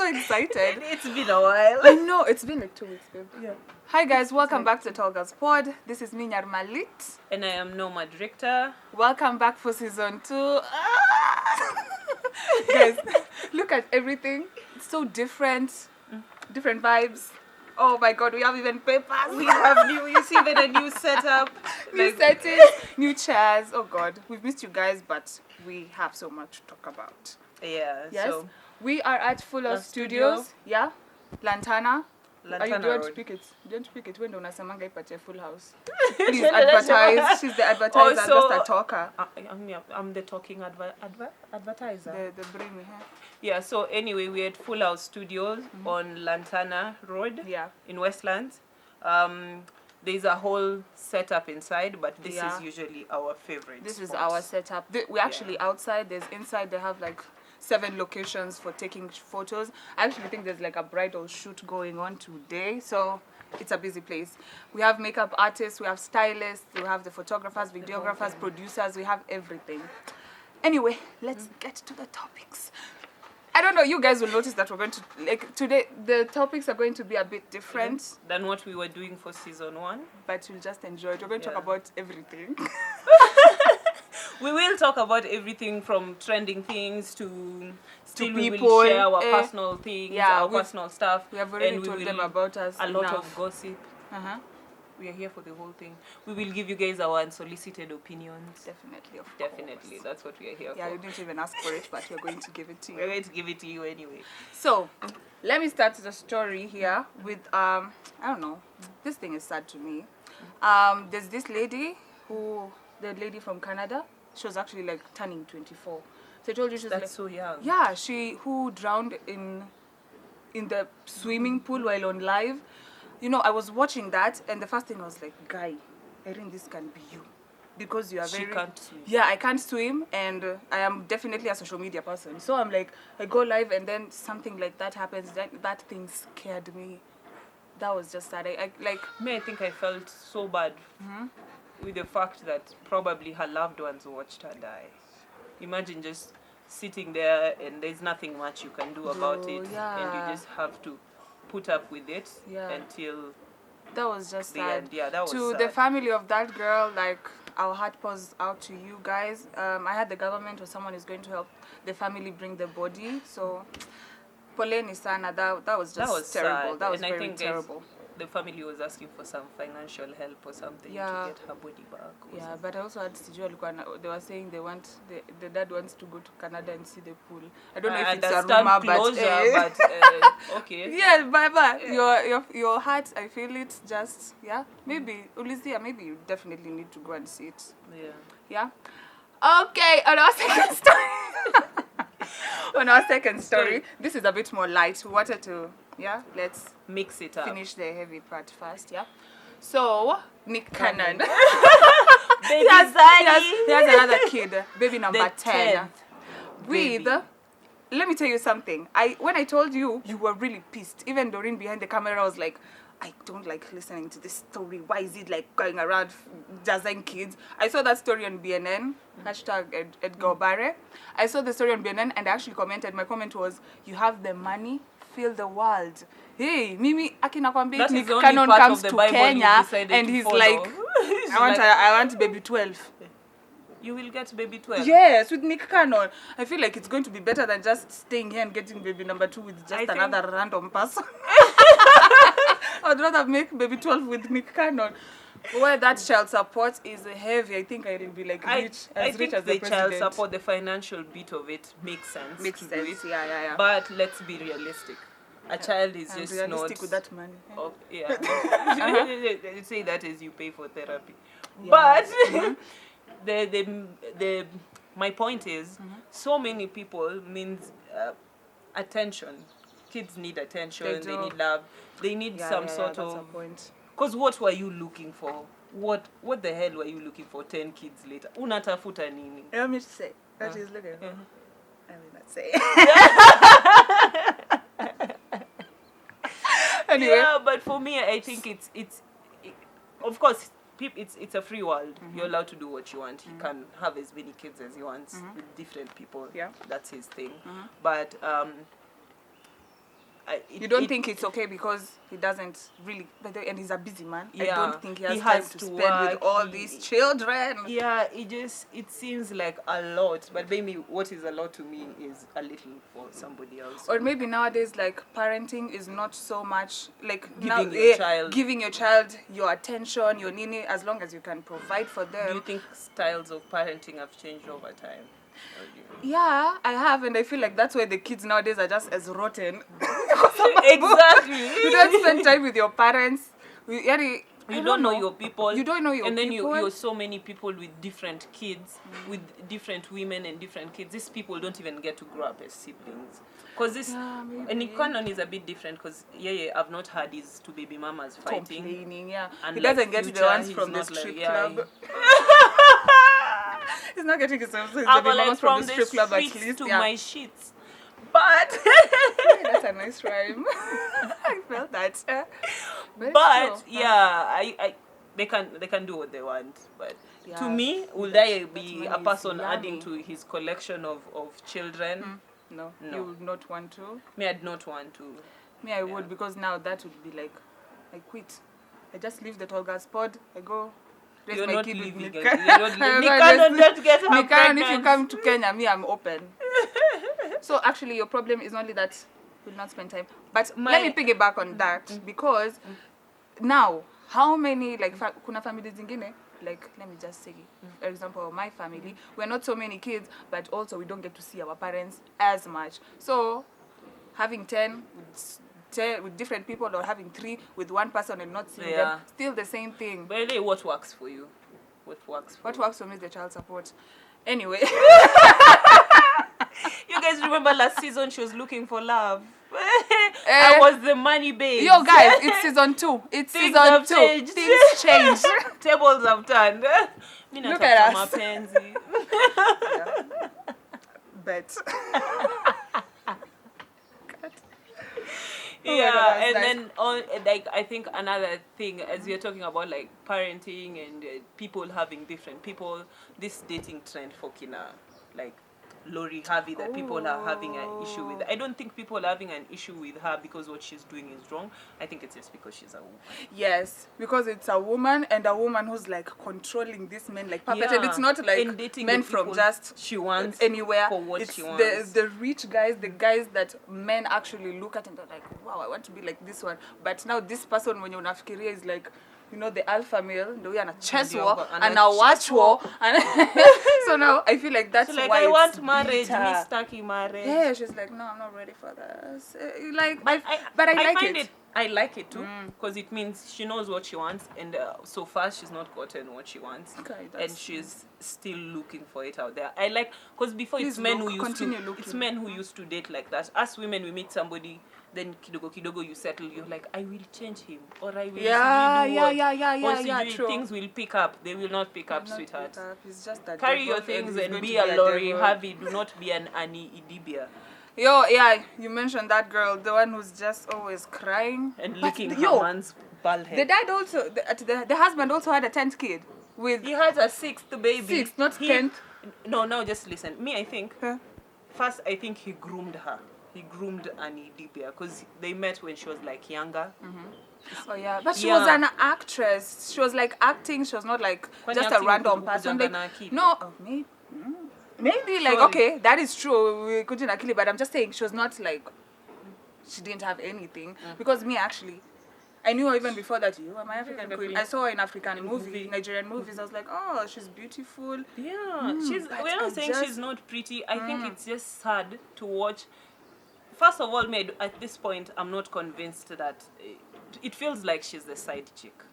excited. It's been a while. I know, it's been like 2 weeks, babe. Yeah. Hi guys, welcome back to Tall Girls Pod. This is me, Malit. And I am Nomad Richter. Welcome back for season 2. Guys, look at everything. It's so different. Different vibes. Oh my god, we have even papers. We have you see even a new setup. New settings, new chairs. Oh god, we've missed you guys, but we have so much to talk about. Yeah. Yes. So We are at Full House Studios. Yeah. Lantana. Are you doing to pick it? Don't pick it when unasemanga ipate Full House. Please advertise. She's the advertiser, Also, just a talker. I'm the talking advertiser. The brain we have. Yeah, so anyway, we're at Full House Studios on Lantana Road in Westlands. There's a whole setup inside, but this is usually our favorite This is spot. our setup. We're actually outside. There's inside. They have like 7 locations for taking photos. I actually think there's like a bridal shoot going on today, so it's a busy place. We have makeup artists, we have stylists, we have the photographers, videographers, producers, we have everything. Anyway, let's get to the topics. I don't know, you guys will notice that we're going to, like today, the topics are going to be a bit different than what we were doing for season 1. But you'll just enjoy it. We're going to talk about everything. We will talk about everything from trending things to still we people, will share our personal things, our personal stuff. We have already told them about us. A lot of gossip. We are here for the whole thing. We will give you guys our unsolicited opinions. Definitely, of Definitely, course. that's what we are here for. Yeah, you didn't even ask for it, but we're going to give it to you. We're going to give it to you anyway. So, let me start the story here with, I don't know, this thing is sad to me. There's this lady the lady from Canada, she was actually like turning 24. So I told you she was That's like, so young. Yeah, who drowned in the swimming pool while on live. You know, I was watching that, and the first thing I was like, guy, Erin, this can be you. Because you are She can't swim. Yeah, I can't swim, and I am definitely a social media person. So I'm like, I go live, and then something like that happens. That thing scared me. That was just sad. I think I felt so bad with the fact that probably her loved ones watched her die. Imagine just sitting there, and there's nothing much you can do about it, and you just have to put up with it until that was just the sad. end. Yeah, that was to sad. The family of that girl, like, our heart goes out to you guys. I had the government or someone is going to help the family bring the body. So, poleni sana. That was just terrible. Sad. That was and very I think terrible. The family was asking for some financial help or something to get her body back. Yeah, but I also had they were saying the dad wants to go to Canada and see the pool. I don't know if it's a rumor, but okay. Yeah, but your heart, I feel it. Just maybe Ulizia, maybe you definitely need to go and see it. Yeah. Okay, on our second story. This is a bit more light. We wanted to let's mix it up. Finish the heavy part first, So, Nick Cannon. Baby he has another kid, baby number 10. Let me tell you something. When I told you, you were really pissed. Even Doreen behind the camera was like, I don't like listening to this story. Why is it like going around jazzing kids? I saw that story on BNN, hashtag Edgar Barre. I saw the story on BNN and I actually commented. My comment was, you have the money, feel the world. Hey, Mimi akinakwambia Nick Cannon comes to Kenya and he's like, I want baby 12. You will get baby 12. Yes, with Nick Cannon. I feel like it's going to be better than just staying here and getting baby number 2 with just another random person. I'd rather make baby 12 with Nick Cannon. Where that child support is heavy, I think I will be like rich as the president. Child support, the financial bit of it makes sense. Yeah. But let's be realistic. A child is just not realistic with that money. You say that as you pay for therapy. Yeah. But my point is, so many people means attention. Kids need attention. They need love. They need some sort of. Because what were you looking for? What the hell were you looking for 10 kids later? Unatafuta nini? Let me say. That is looking for. I will not say. Anyway. Yeah, but for me, I think it's of course, it's a free world. You're allowed to do what you want. He can have as many kids as he wants with different people. Yeah. That's his thing. But You don't think it's okay because he doesn't really, and he's a busy man. Yeah, I don't think he has time to spend with all these children. Yeah, it seems like a lot, but maybe what is a lot to me is a little for somebody else. Or maybe nowadays, like, parenting is not so much like giving your child your attention, your nini, as long as you can provide for them. Do you think styles of parenting have changed over time? Yeah, I have, and I feel like that's why the kids nowadays are just as rotten. Exactly. You don't spend time with your parents. You don't know your people. You don't know your people. And then you're so many people with different kids, with different women and different kids. These people don't even get to grow up as siblings. Because and the canon is a bit different because, I've not heard his two baby mamas fighting. Complaining, yeah. And he doesn't get the ones from the strip club. He's not getting his baby mamas from the strip club, at least. To my sheets. But that's a nice rhyme. I felt that. But I they can do what they want. But to me, would I be a person adding to his collection of children? No, you would not want to. Me, I'd not want to. Me, I would, because now that would be like, I quit. I just leave the tall gas pod. I go. You're my not kid leaving. with Not get her Nikan, if you come to Kenya, me, I'm open. So actually, your problem is only that you will not spend time. But let me piggyback on that, because now, how many, like, kuna families zingine, like, let me just say, for example, my family, we're not so many kids, but also we don't get to see our parents as much. So having 10 with different people, or having 3 with one person and not seeing them, still the same thing. But really, what works for you? What works for me is the child support. Anyway. You guys remember last season she was looking for love? I was the money babe. Yo guys, it's season 2. It's Things season have 2. Changed. Things change. Tables have turned. Look at us. Bet. And then like I think another thing, as you're talking about like parenting and people having different people, this dating trend for kina, like Lori Harvey, that people are having an issue with. I don't think people are having an issue with her because what she's doing is wrong. I think it's just because she's a woman. Yes, because it's a woman, and a woman who's like controlling this men like puppet, and it's not like men from just she wants anywhere. For what it's she wants. The rich guys, the guys that men actually look at and they're like, wow, I want to be like this one. But now this person, when you unafikiria, is like, you know, the alpha male, ndio huyo ana chess war and a watch war, and so now I feel like that's like, why I want marriage, me stucky marriage. Yeah, she's like, no, I'm not ready for this. Like, but I like it. I like it too, because it means she knows what she wants, and so far she's not gotten what she wants, and she's still looking for it out there. I like, because before it's men who used to date like that. Us women, we meet somebody, then kidogo you settle. You're like, I will change him, or I will true. Things will pick up. They will not pick up, sweetheart. It's just that carry your things and be a Lori Harvey. Do not be an Annie Idibia. Yo, yeah, you mentioned that girl, the one who's just always crying and licking her man's bald head. The dad also, the husband also had a 10th kid. He had a 6th baby. 6th, not 10th. No, just listen. Me, I think, first, I think he groomed her. He groomed Annie Dibia because they met when she was like younger. Oh yeah, but she was an actress. She was like acting. She was not like just a random person. Like, maybe like, okay, that is true. We couldn't kill it, but I'm just saying she was not like, she didn't have anything. Because me actually, I knew her even before that. You are my African queen. I saw her in African Nigerian movies. I was like, oh, she's beautiful. Yeah, we're not saying she's not pretty. I think it's just sad to watch. First of all, at this point, I'm not convinced that it feels like she's the side chick.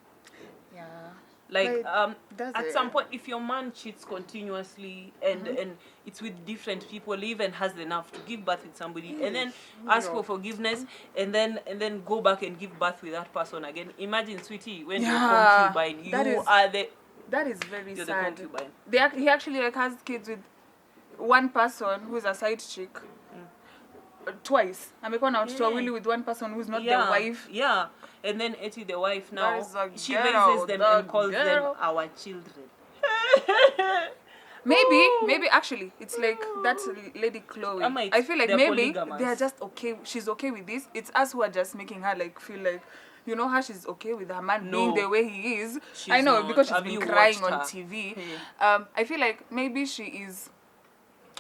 Yeah. Like at some point, if your man cheats continuously and it's with different people, even has enough to give birth with somebody, and then ask for forgiveness, and then go back and give birth with that person again. Imagine, sweetie, when you're concubine, that is very sad. The concubine. He actually like has kids with one person who's a side chick. Twice. Amekuwa na watoto wawili with one person who's not the wife. Yeah. And then Eti, the wife now, she raises them and calls them our children. Maybe actually it's like that lady Chloe. I feel like maybe they are just okay. She's okay with this. It's us who are just making her like feel like, you know how she's okay with her man being the way he is. I know not. Because she's been crying on TV. I feel like maybe she is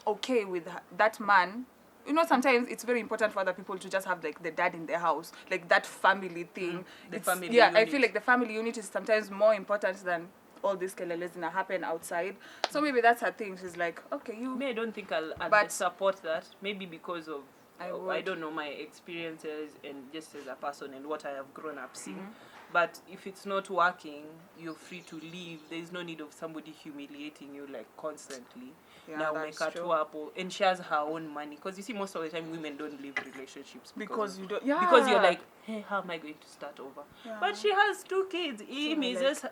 okay with that man. You know, sometimes it's very important for other people to just have like the dad in their house, like that family thing. Family unit. I feel like the family unit is sometimes more important than all these keleles that happen outside. So maybe that's her thing. She's like, okay, you. I don't think I'll support that. Maybe because of I don't know my experiences and just as a person and what I have grown up seeing. But if it's not working, you're free to leave. There's no need of somebody humiliating you like constantly. Yeah, now make her to apple, and she has her own money. Because you see, most of the time women don't leave relationships because you don't. Yeah. Because you're like, hey, how am I going to start over? Yeah. But she has 2 kids. Him is just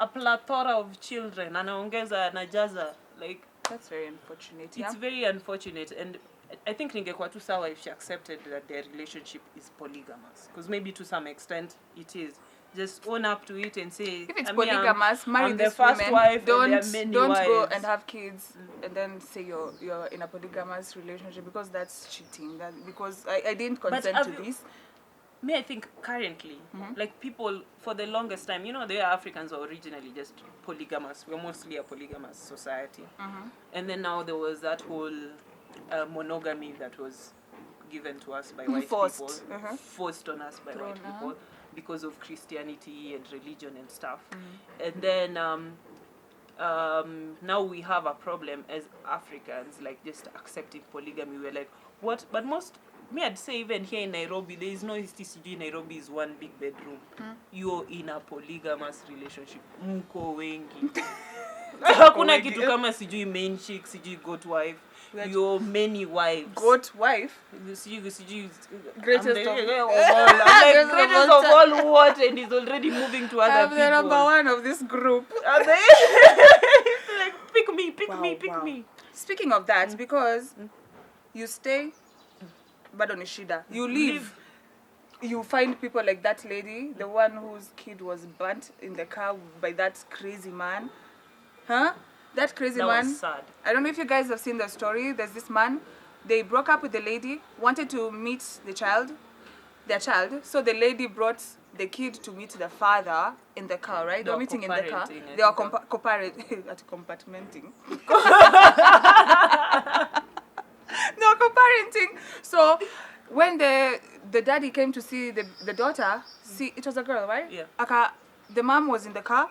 a plethora of children. Anaongeza, anajaza. Like, that's very unfortunate. It's very unfortunate, and I think ningekuwa tu sawa if she accepted that their relationship is polygamous. Because maybe to some extent it is. Just own up to it and say, if it's polygamous, marry this woman. Wife don't wives. Go and have kids and then say you're in a polygamous relationship, because that's cheating. Because I didn't consent to this. I think currently, like people for the longest time, you know, the Africans were originally just polygamous. We're mostly a polygamous society. And then now there was that whole monogamy that was given to us by white people, forced on us by white people because of Christianity and religion and stuff. And then now we have a problem as Africans, like just accepting polygamy. We're like, what? But I'd say even here in Nairobi, there is no STCG. Nairobi is one big bedroom. You're in a polygamous relationship. Mko wengi. Hakuna kitu kama sijui main chick, sijui goat wife. Your many wives. Goat wife? Sijui greatest of all. I'm like, greatest of all what? And he's already moving to other people. I'm the number one of this group. Are they? It's like, pick me. Speaking of that, because you stay, bado ni shida. You leave. You find people like that lady, the one whose kid was burnt in the car by that crazy man. Huh? That crazy man. Was sad. I don't know if you guys have seen the story. There's this man. They broke up with the lady, wanted to meet their child. So the lady brought the kid to meet the father in the car, right? They were meeting in the car. They were compartmenting. They were co-parenting. So when the daddy came to see the daughter, it was a girl, right? Yeah. The mom was in the car.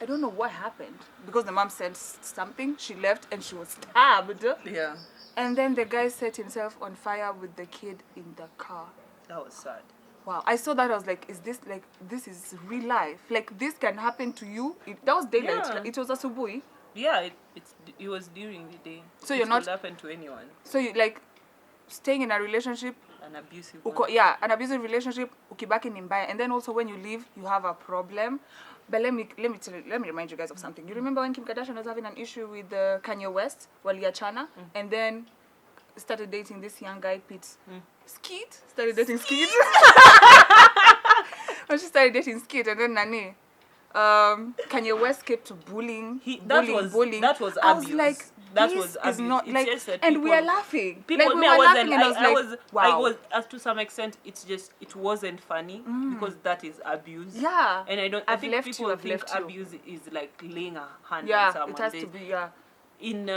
I don't know what happened, because the mom said something. She left and she was stabbed. Yeah. And then the guy set himself on fire with the kid in the car. That was sad. Wow. I saw that. I was like, this is real life. Like, this can happen to you. That was daylight. Yeah. It was asubuhi. Yeah, it was during the day. So you're not... It could happen to anyone. So you, like, staying in a relationship... An abusive one. Yeah, an abusive relationship, ukibaki ni mbaya. And then also when you leave, you have a problem. But let me remind you guys of something. You remember when Kim Kardashian was having an issue with Kanye West, waliachana, and then started dating this young guy, Pete. Skeet? Started dating Skeet. When she started dating Skeet, and then Nani, Kanye West kept bullying. That was abuse. I was like, that was abuse. Not it's like, just that and we are laughing. People, like, we were laughing, and I was like, to some extent, it wasn't funny because that is abuse. Yeah. And I think people think abuse is like laying a hand on someone. Yeah, it has to be, In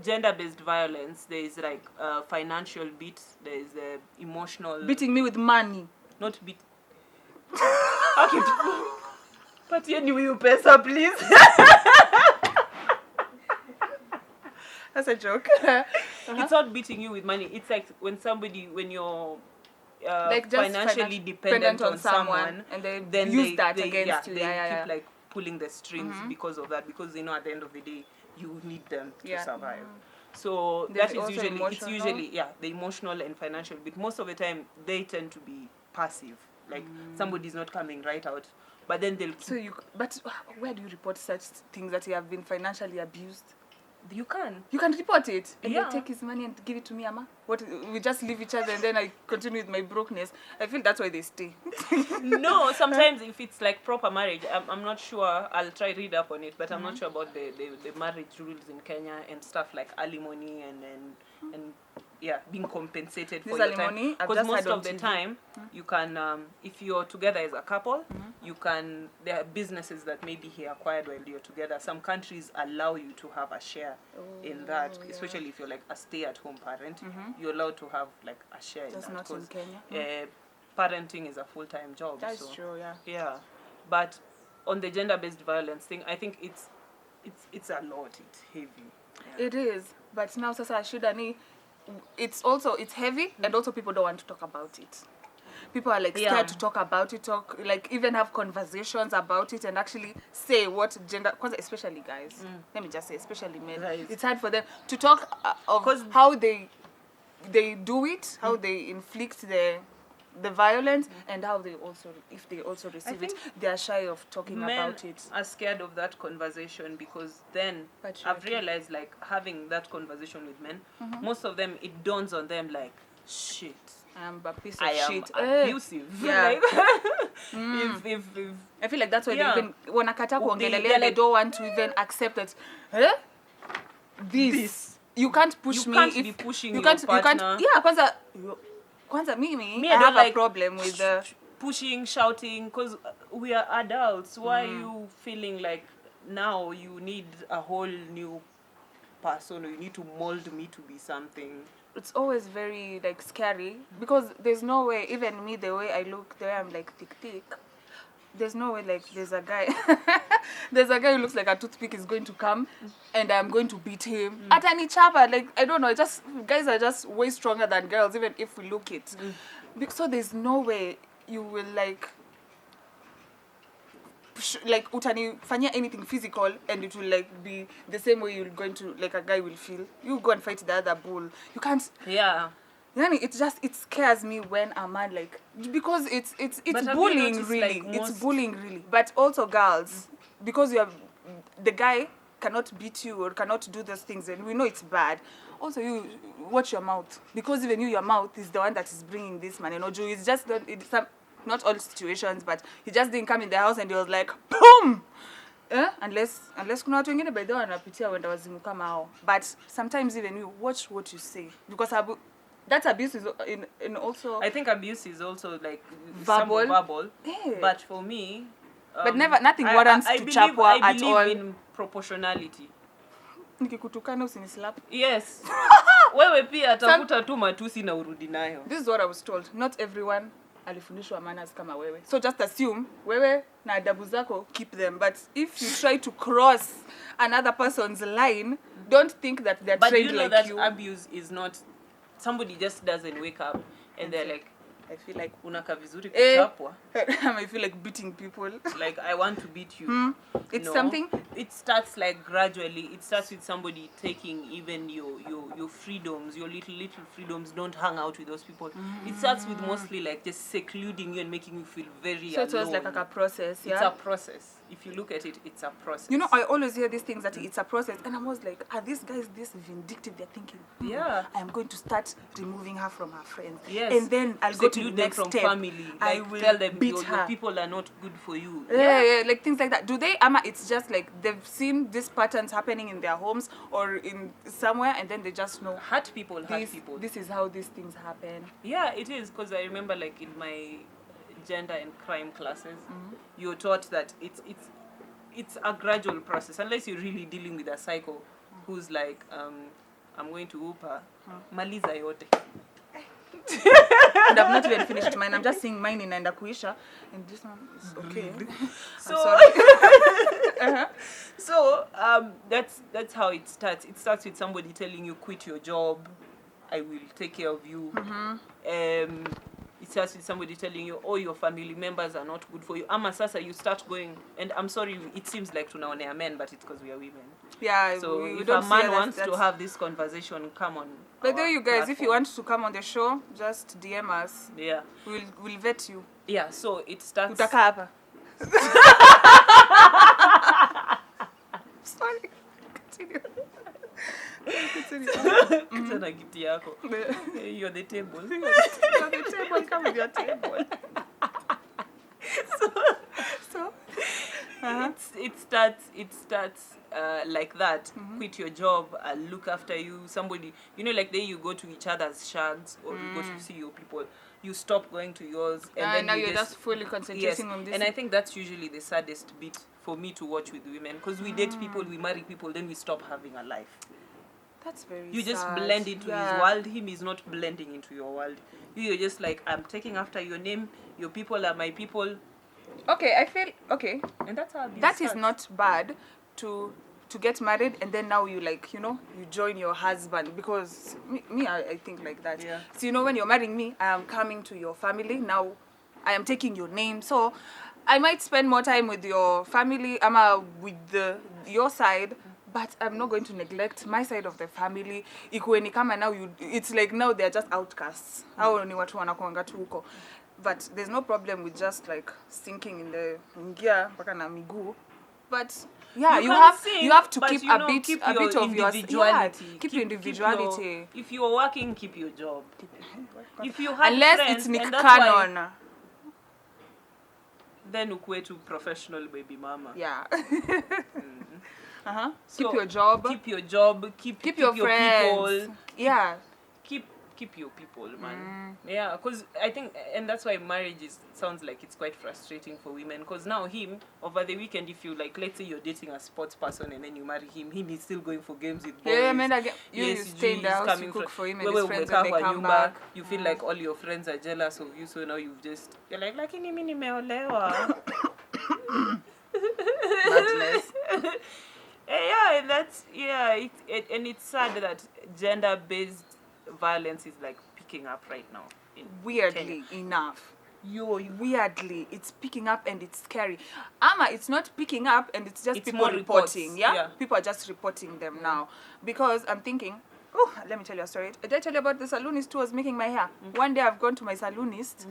gender-based violence, there is like financial beat, there is emotional... Beating me with money. Not beat... Okay. But anyway, you pesa, please. That's a joke. It's not beating you with money. It's like when you're like financially dependent on someone, and they use that against you. They keep like pulling the strings because of that, because they know at the end of the day you need them to survive. So that is usually the emotional and financial bit. Most of the time they tend to be passive. Like somebody's not coming right out, but then they'll keep... But where do you report such things that you have been financially abused? You can. You can report it. And Yeah. you take his money and give it to me, Ama. What? We just leave each other and then I continue with my brokenness. I feel that's why they stay. No, sometimes if it's like proper marriage, I'm not sure. I'll try read up on it, but I'm not sure about the marriage rules in Kenya and stuff like alimony and being compensated This for your alimony, time. I've Because just most heard on of the TV. time, you can, if you're together as a couple, you can. There are businesses that maybe he acquired while you're together. Some countries allow you to have a share in that, especially if you're like a stay-at-home parent. You're allowed to have like a share in Just that. not in 'Cause, Kenya. parenting is a full-time job. That's so. true, yeah. Yeah, but on the gender-based violence thing, I think it's a lot. It's heavy. Yeah. It is. But now Sasa Shudani, it's heavy and also people don't want to talk about it. People are like scared to talk about it, even have conversations about it and actually say what gender, because especially guys, let me just say, especially men, Right. it's hard for them to talk of how they do it, how they inflict the violence, and how they also, if they also receive it, they are shy of talking about it. Men are scared of that conversation because then I've realized like having that conversation with men, most of them, it dawns on them like, shit, I am a piece of I shit. am abusive. Yeah. Like, if I feel like that's why they even wanakata kuongelelea, they're they like, don't want to even accept that. This you can't push you me. can't if be pushing you your can't, partner. you can't. Kwanza me I I don't have like a problem with the pushing, shouting, because we are adults. Why are you feeling like now you need a whole new person, or you need to mold me to be something? It's always very like scary because there's no way, even me, the way I look, the way I'm like thick, there's no way like there's a guy who looks like a toothpick is going to come and I'm going to beat him. Atani chapa, like I don't know, just guys are just way stronger than girls, even if we look it. So there's no way you will like utanifanyia anything physical and it will like be the same way you're going to, like a guy will feel. You go and fight the other bull. You can't. Yeah. Yani, it scares me when a man like, because it's bullying really. Like it's bullying really. But also girls, because you have the guy cannot beat you or cannot do those things, and we know it's bad. Also, you watch your mouth, because even your mouth is the one that is bringing this man. It's just not all situations, but he just didn't come in the house and he was like boom. Unless kuna watu wengine by the way wanapitia wenda wazimu kama hao. But sometimes even you watch what you say, because that abuse is in also. I think abuse is also like verbal. Yeah. But for me, but nothing warrants to chapwa at all. I believe in proportionality. Nikikutukana usinislap. Yes. Wewe pia tafuta tu matusi na urudi nayo. This is what I was told. Not everyone alifundishwa manners kama wewe. So just assume wewe na adabu zako, keep them. But if you try to cross another person's line, don't think that they're trained like you. But you know that abuse is not, somebody just doesn't wake up and they're like, I feel like unaka vizuri kuchapwa. I feel like beating people. Like, I want to beat you. It's something. It starts like gradually. It starts with somebody taking even your freedoms, your little freedoms. Don't hang out with those people. It starts with mostly like just secluding you and making you feel very alone. So it was like a process, yeah? It's a process. If you look at it, it's a process. You know, I always hear these things that it's a process, and I was like, are these guys this vindictive? They're thinking, yeah, I am going to start removing her from her friends. Yes. And then I'll go to the next from step. Family. I like, will tell them beat your her. people are not good for you. Yeah, like things like that. Do they, it's just like they've seen these patterns happening in their homes or in somewhere, and then they just know. Hurt people. This is how these things happen. Yeah, it is, because I remember like in my gender and crime classes, you're taught that it's a gradual process, unless you're really dealing with a psycho who's like, I'm going to upa, maliza yote. And I've not even finished mine. I'm just seeing mine in Naenda Kuisha, and this one is okay. So that's how it starts. It starts with somebody telling you, quit your job, I will take care of you. It starts with somebody telling you, oh, your family members are not good for you. Ama sasa, you start going, and I'm sorry, it seems like tunaonea men, but it's because we are women. Yeah, so we if don't a man wants to have this conversation, come on. But there you guys, platform. if you want to come on the show, just DM us. Yeah. We'll vet you. Yeah, so it starts. Utaka hapa. Sorry. Continue. Tena kiti yako. You're the table. You're the table, come with your table. So it starts like that. Quit your job, I'll look after you. Somebody, like there you go to each other's shags, or you go to see your people. You stop going to yours, and then now you're just fully concentrating on this. And I think that's usually the saddest bit for me to watch with women, because we date people, we marry people, then we stop having a life. That's very You just sad. blend into his world. Him is not blending into your world. You're just like, I'm taking after your name. Your people are my people. Okay, I feel okay. And that's how that is not bad to get married, and then now you like, you join your husband, because I think like that. Yeah. So when you're marrying me, I am coming to your family. Now I am taking your name. So I might spend more time with your family, with your side, but I'm not going to neglect my side of the family. Ikueni kama now it's like now they're just outcasts. Hao ni watu wanakuanga tu huko. But there's no problem with just like sinking in the ngia mpaka na miguu. But yeah, you have to keep a bit of your individuality. Keep your individuality. If you're working, keep your job. If you have unless friends, it's Nick and that's Cannon. Why, then ukwe to professional baby mama. Yeah. So keep your job. Keep your job. Keep your friends. people. Yeah. Keep your people, man. Yeah, because I think, and that's why marriage sounds like it's quite frustrating for women. Because now over the weekend, if you like, let's say you're dating a sports person and then you marry him is still going for games with boys. Yeah, man, you stay in the house, you cook for him and his friends when they come back. You feel like all your friends are jealous of you, so now you're like, lakini mimi nimeolewa. Madness. And it's sad that gender-based violence is like picking up right now. Weirdly enough. Weirdly, it's picking up and it's scary. It's not picking up and it's just people reporting. Yeah? People are just reporting them now. Because I'm thinking, let me tell you a story. Did I tell you about the salonist who was making my hair? One day I've gone to my salonist,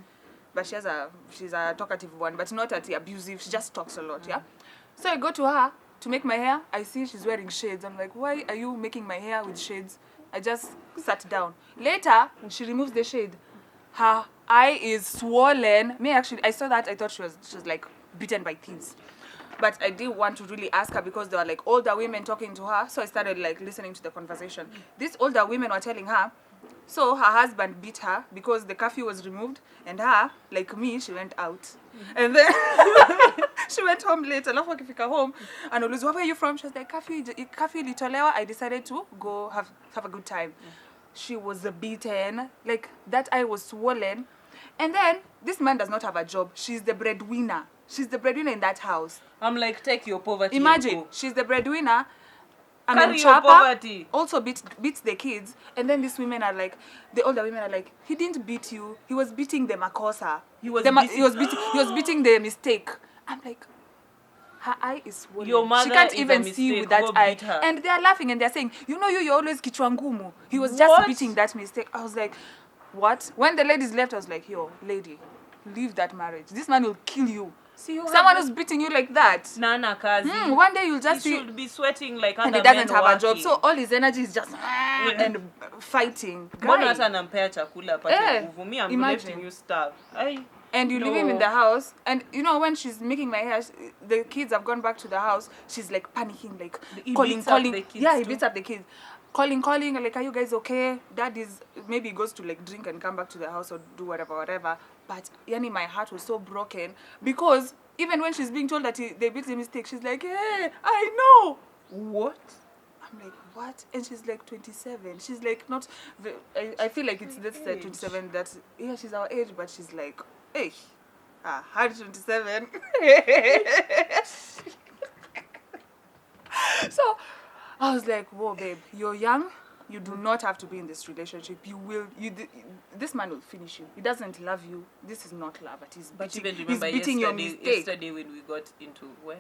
but she's a talkative one, but not abusive. She just talks a lot, yeah? So I go to her to make my hair. I see she's wearing shades. I'm like, why are you making my hair with shades? I just sat down. Later, she removes the shade. Her eye is swollen. I saw that. I thought she was like beaten by thieves. But I didn't want to really ask her because there were like older women talking to her. So I started like listening to the conversation. These older women were telling her, so her husband beat her because the curfew was removed. And her, like me, she went out. And then she went home late. Alafu akifika home, anaulizwa, where are you from? She was like, curfew ilitolewa. I decided to go have a good time. She was beaten. Like, that eye was swollen. And then, this man does not have a job. She's the breadwinner. She's the breadwinner in that house. I'm like, take your poverty. Imagine, she's the breadwinner. Carry your poverty. Also beats the kids. And then these women are like, the older women are like, he didn't beat you. He was beating the makosa. He was beating the mistake. I'm like, her eye is swollen. Your mother she can't is even a mistake. see with that Go eye. beat her. And they are laughing and they're saying, you're always kichwa ngumu. He was just beating that mistake. I was like, what? When the ladies left, I was like, yo, lady, leave that marriage. This man will kill you. Someone who's beating you like that. Nana kazi. One day you'll just he should be sweating like and other he doesn't men have working. a job. So all his energy is just and fighting. Mbona hata nampea chakula apate nguvu? Me, I'm imagine. letting you starve. And you leave him in the house, and when she's making my hair, the kids have gone back to the house. She's like panicking, like calling. He beats up the kids. Calling, like, are you guys okay? Dad is, maybe he goes to like drink and come back to the house or do whatever. But yani, my heart was so broken because even when she's being told that they beat the mistake, she's like, hey, I know. What? I'm like, what? And she's like 27. She's like not, I feel like it's this 27 that, she's our age, but she's like, hey, 127. So I was like, whoa, babe, you're young. You do not have to be in this relationship. This man will finish you. He doesn't love you. This is not love. He's beating your mistake. Yesterday when we got into where?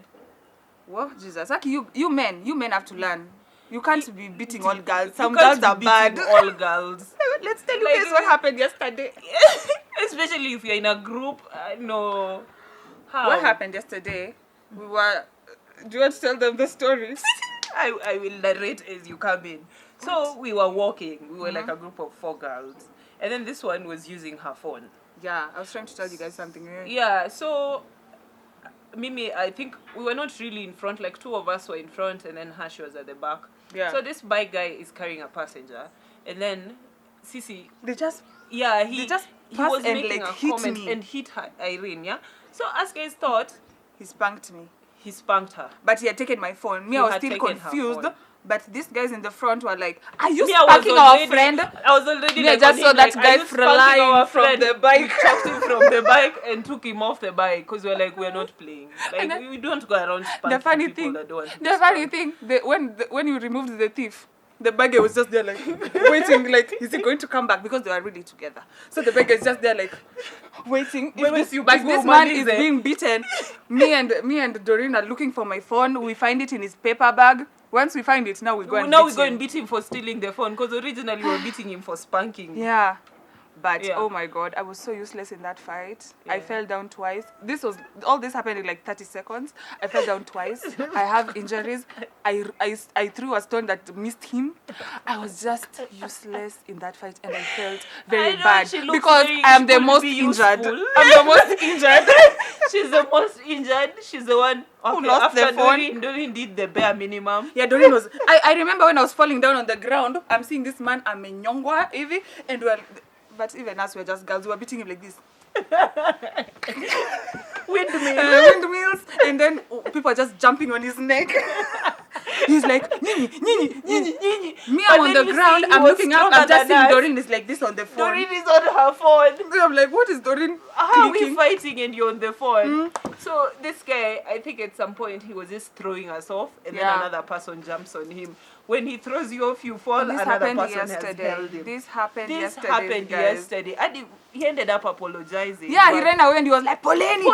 What? Jesus. Like you men have to learn. You can't be beating all girls. Some girls are bad. All girls. Let's tell you guys what happened yesterday. Especially if you're in a group. No. How? What happened yesterday? Do you want to tell them the story? I will narrate as you come in. So we were walking. We were like a group of 4 girls. And then this one was using her phone. Yeah, I was trying to tell you guys something. Yeah, so Mimi, I think we were not really in front. Like 2 of us were in front and then Hash was at the back. Yeah. So this bike guy is carrying a passenger. And then Sisi... They just he was and making like a hit comment me. and hit her, Irene, yeah? So us guys thought he spanked me. he spanked her. But he had taken my phone. Me, I was still confused. But these guys in the front were like, "Are you spanking our friend?" I was already I like, just saw that guy flying from the bike. We chopped him from the bike and took him off the bike because we're like, we're not playing. Like, we don't go around spanking people that don't want to be spanked. When you removed the thief, the bag guy was just there like waiting, like, is he going to come back? Because they were really together. So the bag guy is just there like waiting. But this man is being beaten. Me and Doreen are looking for my phone. We find it in his paper bag. Once we find it, now we go and beat him for stealing the phone, because originally we were beating him for spanking. Yeah. But oh my god, I was so useless in that fight. Yeah. I fell down twice. All this happened in like 30 seconds. I fell down twice. I have injuries. I threw a stone that missed him. I was just useless in that fight, and I felt very bad because I am the most injured. I'm the most injured. She's the most injured. She's the one who lost the phone. Doreen did the bare minimum. Yeah, Doreen was. I remember when I was falling down on the ground. I'm seeing this man, amenyongwa, Evie, and but even us, we're just girls. We were beating him like this. Windmills. And then people are just jumping on his neck. He's like, Nini. Me, I'm on the ground. I'm looking up. I'm just seeing Doreen is like this on the phone. Doreen is on her phone. I'm like, what is Doreen? How are we fighting and you're on the phone? So this guy, I think at some point he was just throwing us off, and then another person jumps on him. When he throws you off, you fall. Another person has held him. This happened yesterday. And he ended up apologizing. Yeah, he ran away and he was like, Poleni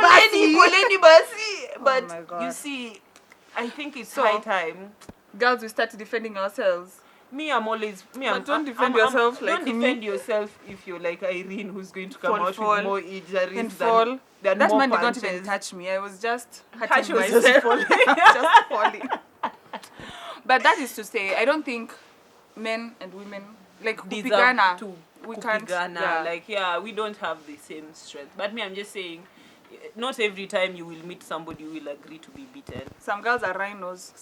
basi. But you see, I think it's high time. Girls, we start defending ourselves. Don't defend yourself like Don't defend yourself if you're like Irene, who's going to come out with more injuries and fall. That man did not even touch me. I was just hurting myself. Just falling. But that is to say, I don't think men and women, like kupigana, we can't. We don't have the same strength. But I'm just saying, not every time you will meet somebody you will agree to be beaten. Some girls are rhinos.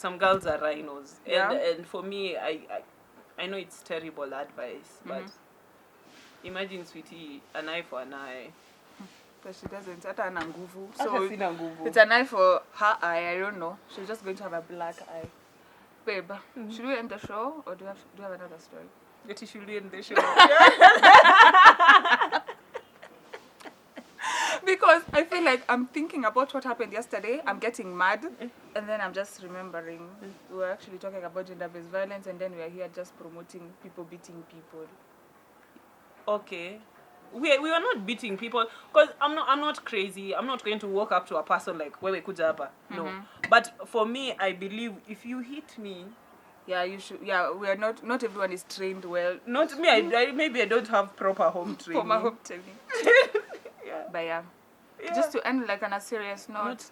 Yeah. And for me, I know it's terrible advice, but imagine, sweetie, an eye for an eye. But she doesn't. So it's an eye for her eye. I don't know. She's just going to have a black eye. Babe, should we end the show or do you have another story? Should we end the show? Because I feel like I'm thinking about what happened yesterday. I'm getting mad, and then I'm just remembering we were actually talking about gender-based violence, and then we are here just promoting people beating people. Okay. We are not beating people, because I'm not crazy. I'm not going to walk up to a person like wewe kuja hapa. No. But for me, I believe if you hit me, you should. Yeah, we are not everyone is trained well. Not me. Maybe I don't have proper home training. But just to end like on a serious note,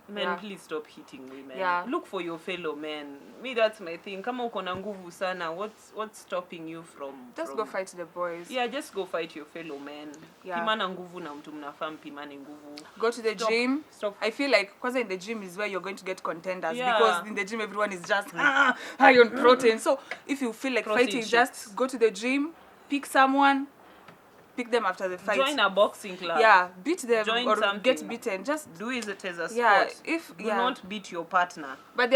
men, please stop hitting women. Yeah. Look for your fellow men. Me, that's my thing. Kama uko na nguvu sana, what's stopping you from go fight the boys? Yeah, just go fight your fellow men. Yeah. Pimana nguvu na mtu mnafaa mpimane nguvu. Go to the gym. Stop. I feel like because in the gym is where you're going to get contenders, because in the gym everyone is just high on protein. So if you feel like fighting, just go to the gym, pick someone. Pick them after the fight. Join a boxing club. Yeah, beat them or something. Get beaten. Just do it as a sport. Do not beat your partner. But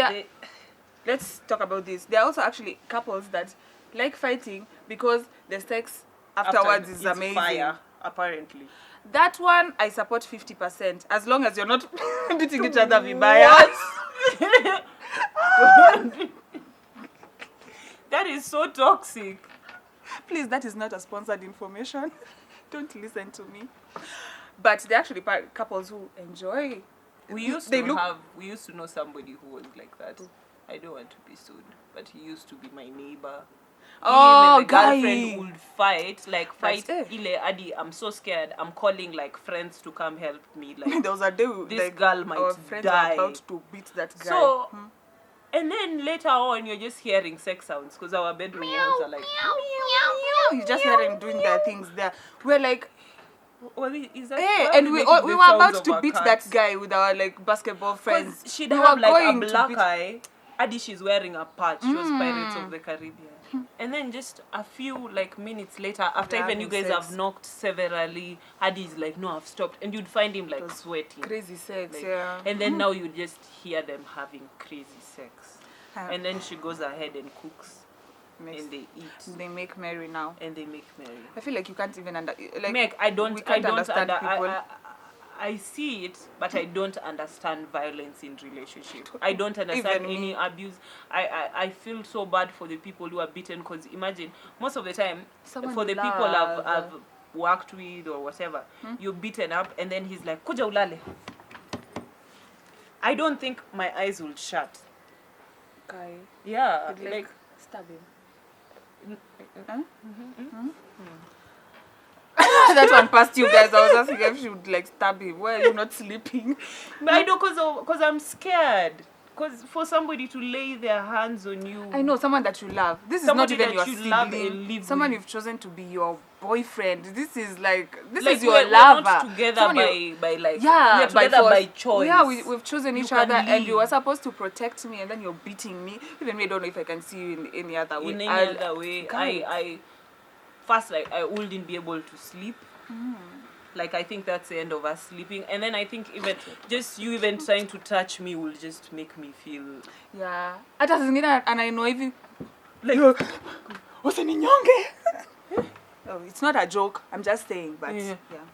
let's talk about this. There are also actually couples that like fighting because the sex afterwards is amazing. Fire, apparently. That one I support 50%, as long as you're not beating each other vibaya. That is so toxic. Please, that is not a sponsored information. Don't listen to me. But they're actually couples who enjoy. We used to know somebody who was like that. I don't want to be sued, but he used to be my neighbor. Oh, the girlfriend would fight. Ile Adi, I'm so scared. I'm calling like friends to come help me. Like there was a day this girl might die. About to beat that guy. So And then later on, you're just hearing sex sounds because our bedroom walls are like. You just hear them doing their things there. We're like, Well, is that? hey, and we were about to beat that guy with our like basketball friends. She'd we have were like going a to black beat- eye. Adi, she's wearing a patch. She was Pirates of the Caribbean. And then just a few like minutes later, after even you guys have knocked severally, Adi's like, no, I've stopped. And you'd find him like sweating. Crazy sex, Like, yeah. And then now you just hear them having crazy sex. And then she goes ahead and cooks. And they eat. They make merry now. And they make merry. I feel like you can't even like. Meg, I don't understand people. I see it, but I don't understand violence in relationship. I don't understand any abuse. I feel so bad for the people who are beaten because imagine, most of the time, for the people I've worked with or whatever, you're beaten up and then he's like, Kuja ulale. I don't think my eyes will shut. Okay. Yeah. Like stab him. That one passed you guys. I was asking if she would like stab him. Why are you not sleeping? But I know because I'm scared. Because for somebody to lay their hands on you. I know, someone that you love. This is not even your sibling. Someone you've chosen to be your boyfriend. This is like is your we're lover. Not together by like yeah, we're together by choice. Yeah, we've chosen each other leave. and you were supposed to protect me and then you're beating me. Even me, I don't know if I can see you in any other way. In any other way. I first like I wouldn't be able to sleep. Like I think that's the end of us sleeping, and then I think even just you even trying to touch me will just make me feel. Yeah. Hata zingine and I know hivi like usininyonge. Oh, it's not a joke. I'm just saying, but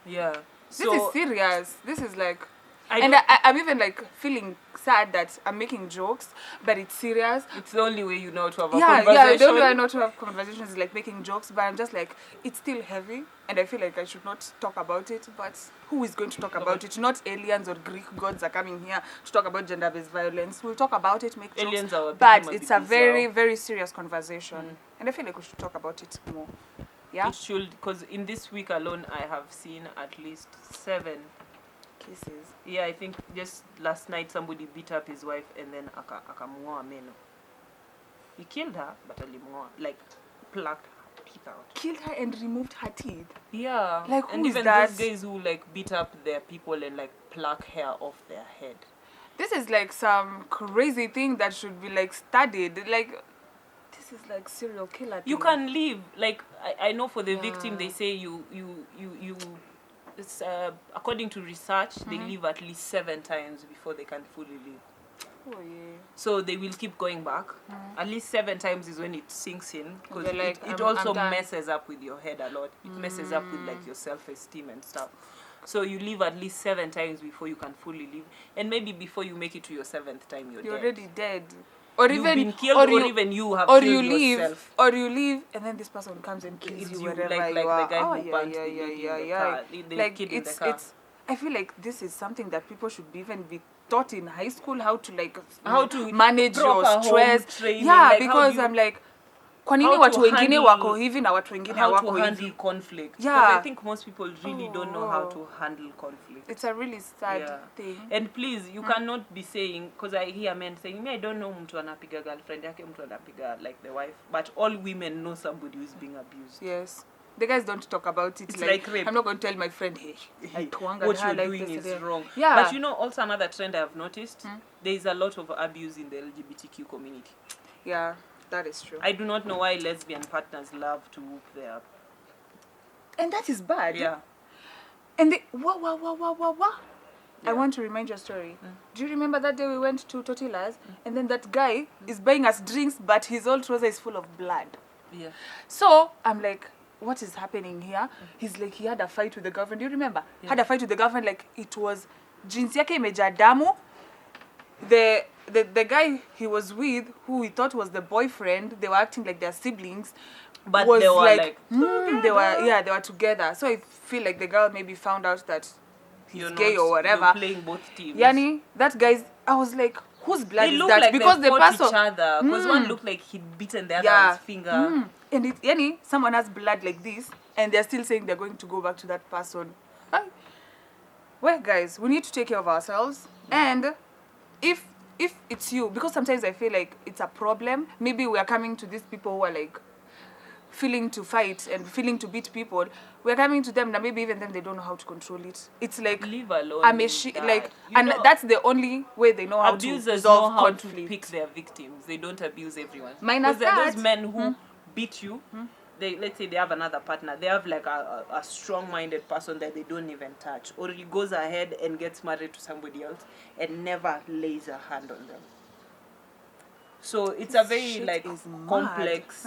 yeah. This is serious. This is like I'm even like feeling sad that I'm making jokes, but it's serious. It's the only way you know to have a conversation. Yeah, the only way I know to have conversations is like making jokes, but I'm just like, it's still heavy, and I feel like I should not talk about it, but who is going to talk about it? Not aliens or Greek gods are coming here to talk about gender-based violence. We'll talk about it, make jokes, but it's a very, very serious conversation, and I feel like we should talk about it more. Yeah? It should, because in this week alone, I have seen at least 7 cases. Yeah, I think just last night somebody beat up his wife and then akamngoa meno. He killed her, but alimngoa, like plucked her teeth out. Killed her and removed her teeth? Yeah. Like who and is even that? those guys who like beat up their people and like pluck hair off their head. This is like some crazy thing that should be like studied. Like this is like serial killer thing. You can leave. Like I know for the victim they say you it's according to research they leave at least 7 times before they can fully leave. Oh, yeah. So they will keep going back. At least 7 times is when it sinks in, because like, it also messes up with your head a lot. It messes up with like your self-esteem and stuff. So you leave at least 7 times before you can fully leave, and maybe before you make it to your 7th time you're dead. Already dead. Or You've even been killed, or even you have or killed you leave, yourself. or you leave, and then this person comes and kills you wherever like you are. The guy who burnt the lady in the car. Like it's. I feel like this is something that people should even be taught in high school, how to manage your stress. Yeah, like because I'm like, kwa nini watu wengine wako hivi na watu wengine hawako hivi? How to handle conflict. Yeah. Because I think most people really don't know how to handle conflict. It's a really sad thing. And please, you cannot be saying, because I hear men saying, me, I don't know mtu anapiga girlfriend yake, mtu anapiga like the wife. But all women know somebody who is being abused. Yes. The guys don't talk about it. It's like rape. I'm not going to tell my friend, hey, what you're doing is wrong. Yeah. But you know, also another trend I've noticed, there is a lot of abuse in the LGBTQ community. Yeah, that is true. I do not know why lesbian partners love to whoop their... And that is bad. Yeah. And they... Wah. Yeah. I want to remind you a story. Do you remember that day we went to Totila's and then that guy is buying us drinks, but his old trouser is full of blood? Yeah. So I'm like, what is happening here? He's like, he had a fight with the girlfriend. Do you remember? Yeah. Had a fight with the girlfriend, like it was jeans yake imejaa damu. The guy he was with, who we thought was the boyfriend, they were acting like they're siblings. But they were like they were together. So I feel like the girl maybe found out that he's gay or whatever. You're playing both teams. Yani, that guy's, I was like, whose blood they is that? Like because they the person each other. Because one looked like he'd beaten the other on his finger. And it, yani, someone has blood like this, and they're still saying they're going to go back to that person. Well, guys, we need to take care of ourselves. And if if it's you, because sometimes I feel like it's a problem. Maybe we are coming to these people who are like feeling to fight and feeling to beat people. We're coming to them that maybe even them they don't know how to control it. It's like leave alone a machine, that. like, You and know, that's the only way they know how to abusers resolve know how conflict. to pick their victims. They don't abuse everyone. Minus Because there are that. those men who beat you. They, let's say they have another partner. They have like a strong-minded person that they don't even touch, or he goes ahead and gets married to somebody else and never lays a hand on them. So it's a very Shit like is mad. complex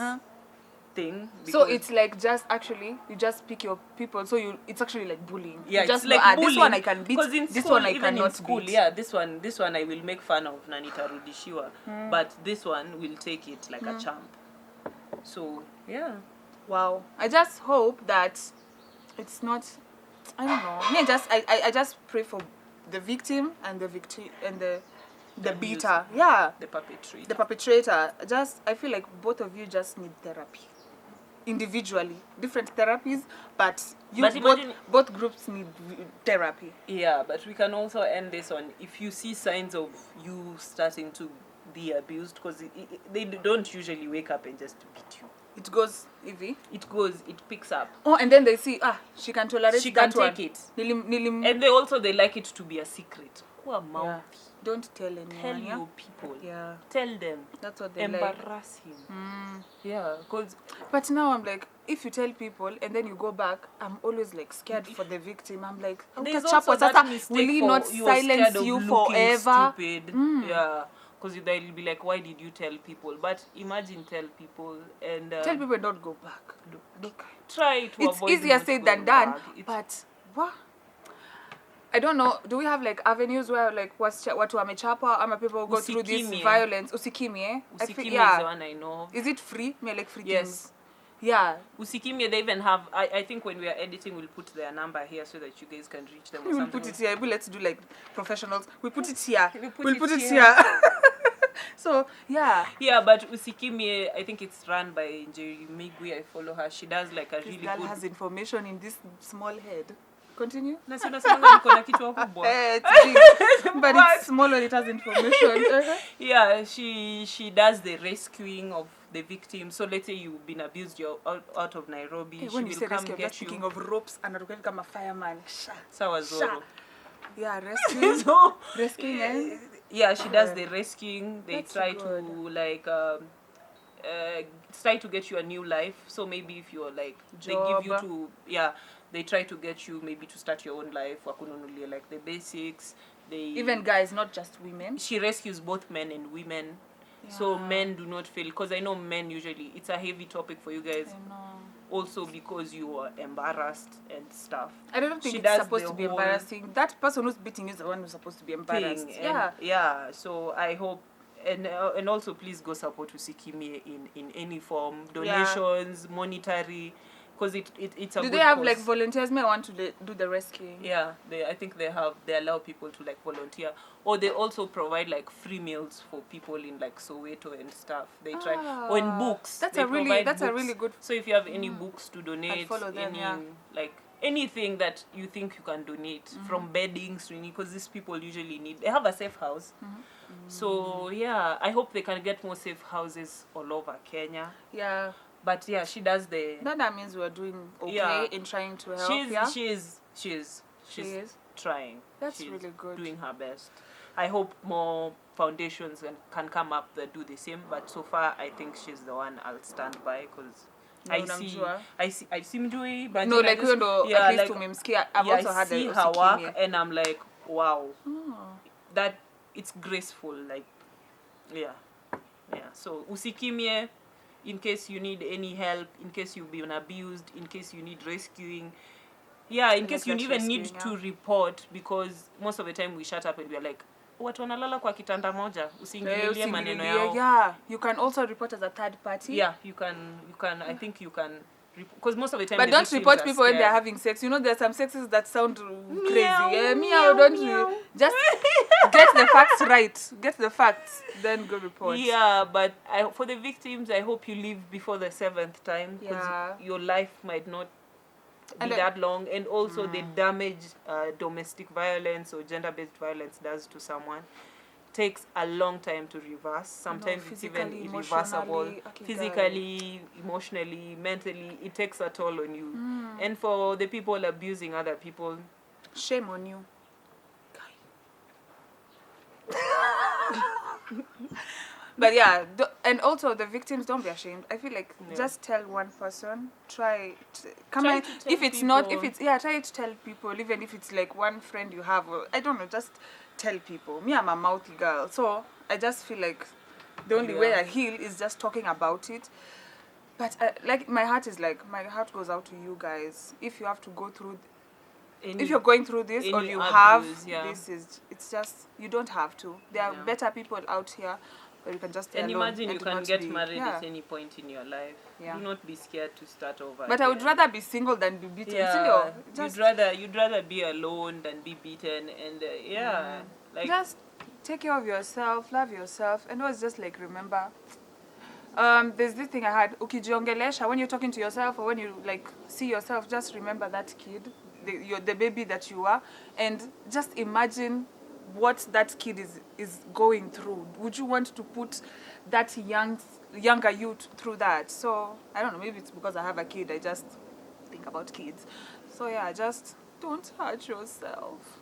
thing. So it's like just actually you just pick your people. So it's actually like bullying. Yeah, you just it's like know, bullying. this one I can beat. Because in This school, one I even cannot in school, beat. yeah, this one I will make fun of Nanita Rudishiwa, but this one will take it like a champ. So yeah. Wow. I just hope that it's not. I don't know. Me, I just pray for the victim and the victim and the beater. Yeah. The perpetrator. The perpetrator. I feel like both of you just need therapy. Individually, different therapies, but both groups need therapy. Yeah, but we can also end this on if you see signs of you starting to be abused, because they don't usually wake up and just beat you. It goes, Evie. It picks up. Oh, and then they see, she can tolerate She that can one. take it. Nilim. And they like it to be a secret. Yeah. Don't tell anyone. Tell yeah? your people. Yeah. Tell them. That's what they Embarrass him. Yeah, because... But now I'm like, if you tell people and then you go back, I'm always like scared for the victim. I'm like, there's also that mistake will he for not you're silence scared of you looking forever? Stupid. Yeah. Because they'll be like, why did you tell people? But imagine tell people and... tell people and not go back. Look. Try to avoid. It's easier said than done. But what? I don't know. Do we have like avenues where like watu wamechapa ama people go through this violence? Usikimie. Usikimie is the one I know. Is it free? Me like free yes. things. Yeah. Usikimie, they even have, I think when we are editing, we'll put their number here so that you guys can reach them. We'll put it here. Let's do like professionals. We put it here. We'll put it here. So, yeah. Yeah, but Usikimie, I think it's run by Njeri Migwi. I follow her. She does like a really girl good... has information in this small head. Continue. But it's small when it has information. Yeah, she does the rescuing of the victim. So let's say you've been abused, you're out of Nairobi. Hey, she when will you say come rescue, get just you. Speaking of ropes, and I'm a fireman. Sawa Zoro. Yeah, rescuing. So, rescuing, eh? Yeah, she does the rescuing. They That's try good. to like try to get you a new life. So maybe if you're like Job. they give you they try to get you maybe to start your own life. Wakununulie like the basics. Even guys, not just women. She rescues both men and women. Yeah. So men do not feel, because I know men usually it's a heavy topic for you guys. I know. Also because you are embarrassed and stuff. I don't think it's supposed to be embarrassing. That person who's beating is the one who's supposed to be embarrassed. Yeah. So I hope, and also please go support Usikimie in any form, donations, monetary, because it's a. Do good they have cause. like volunteers? May want to do the rescuing? Yeah, I think they allow people to like volunteer, or they also provide like free meals for people in like Soweto and stuff. They try, or in books. That's a really good. So if you have any books to donate, follow them, like anything that you think you can donate, from beddings, because these people usually need. They have a safe house. So yeah, I hope they can get more safe houses all over Kenya. Yeah. But yeah, she does the. That means we're doing okay in trying to help. She's trying. That's she's really good. Doing her best. I hope more foundations can come up that do the same. But so far, I think she's the one I'll stand by, because I see Mjui, but no, like even though at least to Mimskia, I've also had see her work, and I'm like, wow, that it's graceful, like, yeah. So Usikimie, in case you need any help, in case you've been abused, in case you need rescuing, in case you even need to report, because most of the time we shut up and we're like, watu wanalala kwa kitanda moja, usiingililie maneno yao. Yeah, you can also report as a third party. Yeah, you can. I think you can, because most of the time. But don't report people when they're having sex. You know, there's some sexes that sound crazy. Meow, don't you? Just get the facts right. Get the facts, then go report. Yeah, but for the victims, I hope you leave before the 7th time, because your life might not be that long, and also the damage domestic violence or gender-based violence does to someone. takes a long time to reverse. Sometimes it's even irreversible. Physically, emotionally, mentally, it takes a toll on you. And for the people abusing other people, shame on you. But yeah, and also the victims, don't be ashamed. I feel like just tell one person. Try to tell try to tell people, even if it's like one friend you have, or I don't know, just tell people. Me, I'm a mouthy girl, so I just feel like the only way I heal is just talking about it. But like my heart goes out to you guys. If you have to go through if you're going through this or you have it's just, you don't have to. There are better people out here. You can just and imagine you can get married at any point in your life. Do not be scared to start over. But I would rather be single than be beaten. You'd rather be alone than be beaten, and like just take care of yourself, love yourself, and always just like remember. There's this thing I had, ukijiongelesha, when you're talking to yourself or when you like see yourself, just remember that kid, the baby that you are, and just imagine what that kid is going through. Would you want to put that younger youth through that? So I don't know, maybe it's because I have a kid, I just think about kids. So yeah, just don't hurt yourself.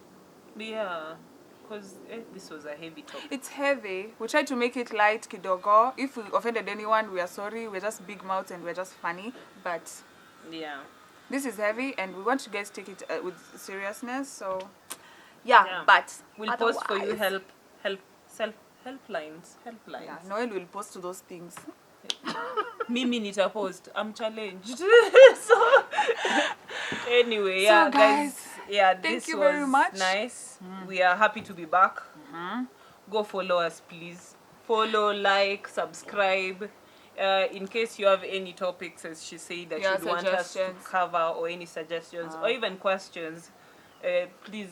Yeah, because this was a heavy topic. It's heavy. We tried to make it light, kidogo. If we offended anyone, we are sorry. We're just big mouths and we're just funny. But yeah, this is heavy and we want you guys to take it with seriousness. So but we'll post for you helplines. Yeah, Noel will post to those things. Mimi nita post. I'm challenged. So anyway, so guys, thank you very much. Nice. We are happy to be back. Go follow us, please. Follow, like, subscribe. In case you have any topics, as she said, that you want us to cover, or any suggestions, or even questions, please.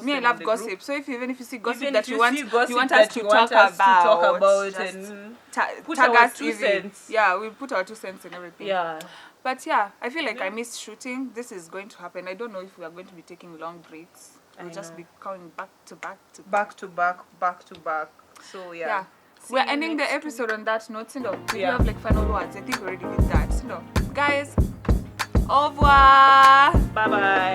Me, I love gossip. So even if you see gossip that you want us to talk about, and tag us 2 cents. Yeah, we'll put our 2 cents and everything. Yeah. But yeah, I feel like I missed shooting. This is going to happen. I don't know if we are going to be taking long breaks. We'll just be coming back to back. So yeah. We're ending the episode on that note. Do you have like final words? I think we already did that. Guys, au revoir. Bye bye.